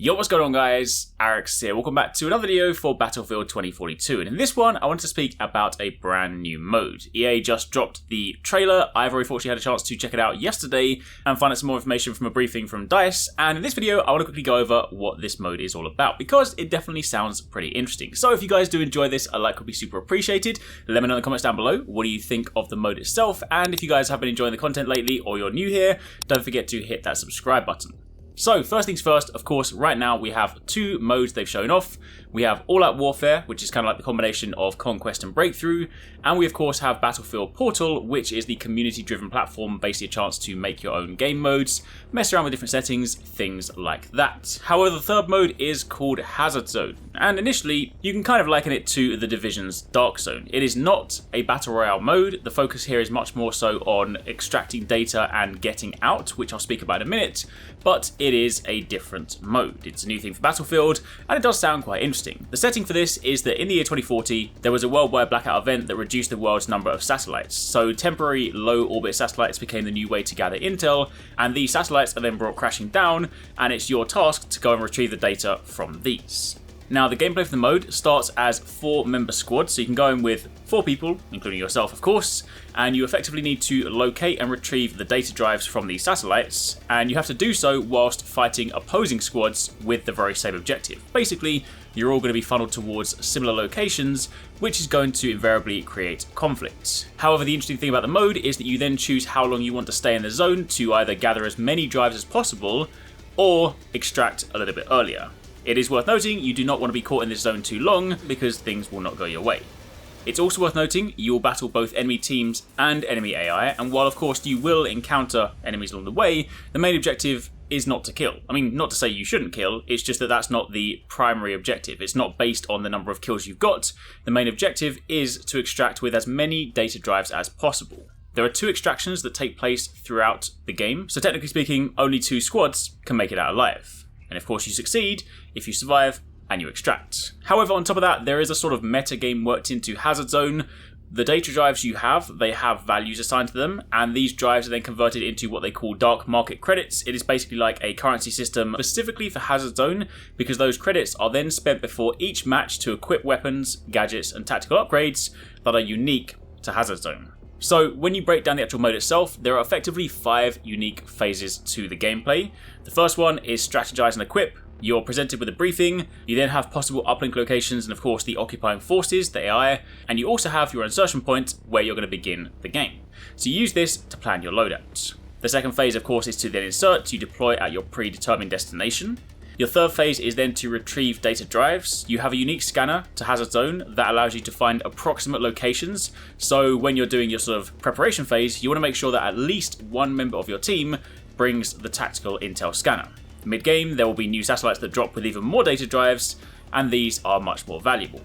Yo, what's going on guys? HyperX here. Welcome back to another video for Battlefield 2042, and in this one I want to speak about a brand new mode. EA just dropped the trailer. I've already fortunately had a chance to check it out yesterday and find out some more information from a briefing from DICE, and in this video I want to quickly go over what this mode is all about because it definitely sounds pretty interesting. So if you guys do enjoy this, a like would be super appreciated. Let me know in the comments down below what do you think of the mode itself, and if you guys have been enjoying the content lately or you're new here, don't forget to hit that subscribe button. So first things first, of course, right now we have two modes they've shown off. We have All-Out Warfare, which is kind of like the combination of Conquest and Breakthrough, and we of course have Battlefield Portal, which is the community-driven platform, basically a chance to make your own game modes, mess around with different settings, things like that. However, the third mode is called Hazard Zone, and initially you can kind of liken it to the Division's Dark Zone. It is not a Battle Royale mode. The focus here is much more so on extracting data and getting out, which I'll speak about in a minute, but it is a different mode. It's a new thing for Battlefield, and it does sound quite interesting. The setting for this is that in the year 2040, there was a worldwide blackout event that reduced the world's number of satellites. So temporary low-orbit satellites became the new way to gather intel, and these satellites are then brought crashing down, and it's your task to go and retrieve the data from these. Now, the gameplay for the mode starts as 4-member squad, so you can go in with 4 people, including yourself of course, and you effectively need to locate and retrieve the data drives from these satellites, and you have to do so whilst fighting opposing squads with the very same objective. Basically, you're all going to be funneled towards similar locations, which is going to invariably create conflict. However, the interesting thing about the mode is that you then choose how long you want to stay in the zone to either gather as many drives as possible, or extract a little bit earlier. It is worth noting you do not want to be caught in this zone too long because things will not go your way. It's also worth noting you will battle both enemy teams and enemy AI, and while of course you will encounter enemies along the way, the main objective is not to kill. I mean, not to say you shouldn't kill, it's just that that's not the primary objective. It's not based on the number of kills you've got. The main objective is to extract with as many data drives as possible. There are 2 extractions that take place throughout the game, so technically speaking, only 2 squads can make it out alive. And of course you succeed if you survive and you extract. However, on top of that, there is a sort of meta game worked into Hazard Zone. The data drives you have, they have values assigned to them, and these drives are then converted into what they call dark market credits. It is basically like a currency system specifically for Hazard Zone, because those credits are then spent before each match to equip weapons, gadgets, and tactical upgrades that are unique to Hazard Zone. So when you break down the actual mode itself, there are effectively 5 unique phases to the gameplay. The first one is strategize and equip. You're presented with a briefing, you then have possible uplink locations and of course the occupying forces, the AI, and you also have your insertion point where you're going to begin the game. So you use this to plan your loadout. The second phase of course is to then insert, you deploy at your predetermined destination. Your third phase is then to retrieve data drives. You have a unique scanner to Hazard Zone that allows you to find approximate locations. So when you're doing your sort of preparation phase, you want to make sure that at least one member of your team brings the tactical intel scanner. Mid-game, there will be new satellites that drop with even more data drives, and these are much more valuable.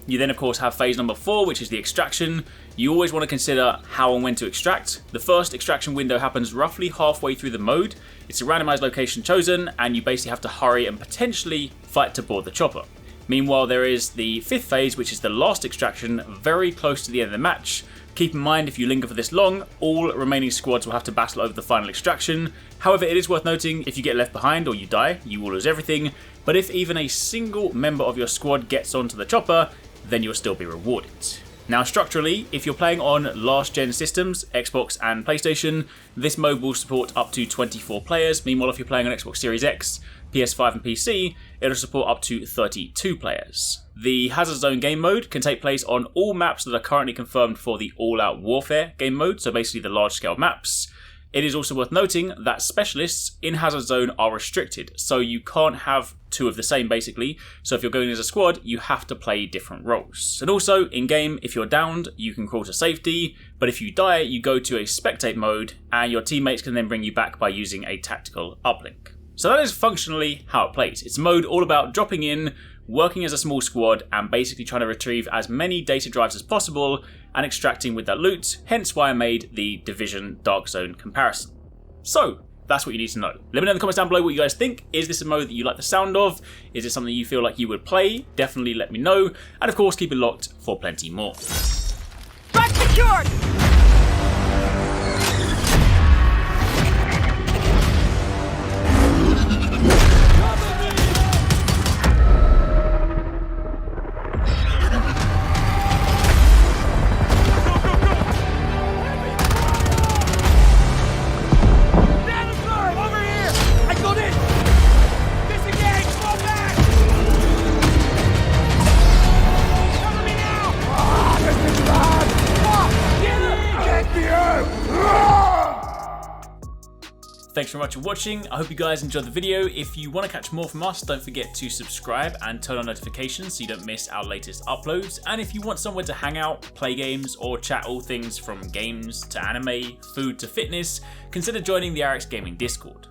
You then of course have phase number 4, which is the extraction. You always want to consider how and when to extract. The first extraction window happens roughly halfway through the mode. It's a randomized location chosen, and you basically have to hurry and potentially fight to board the chopper. Meanwhile, there is the 5th phase, which is the last extraction, very close to the end of the match. Keep in mind, if you linger for this long, all remaining squads will have to battle over the final extraction. However, it is worth noting, if you get left behind or you die, you will lose everything. But if even a single member of your squad gets onto the chopper, then you'll still be rewarded. Now structurally, if you're playing on last gen systems, Xbox and PlayStation, this mode will support up to 24 players. Meanwhile, if you're playing on Xbox Series X, PS5 and PC, it'll support up to 32 players. The Hazard Zone game mode can take place on all maps that are currently confirmed for the All-Out Warfare game mode, so basically the large scale maps. It is also worth noting that specialists in Hazard Zone are restricted, so you can't have 2 of the same basically, so if you're going as a squad, you have to play different roles. And also, in-game, if you're downed, you can crawl to safety, but if you die, you go to a spectate mode, and your teammates can then bring you back by using a tactical uplink. So that is functionally how it plays. It's a mode all about dropping in, working as a small squad, and basically trying to retrieve as many data drives as possible and extracting with that loot, hence why I made the Division Dark Zone comparison. So, that's what you need to know. Let me know in the comments down below what you guys think. Is this a mode that you like the sound of? Is it something you feel like you would play? Definitely let me know. And of course, keep it locked for plenty more. Back secured! Cover me! Thanks very much for watching. I hope you guys enjoyed the video. If you want to catch more from us, don't forget to subscribe and turn on notifications so you don't miss our latest uploads. And if you want somewhere to hang out, play games, or chat all things from games to anime, food to fitness, consider joining the HyperX Gaming Discord.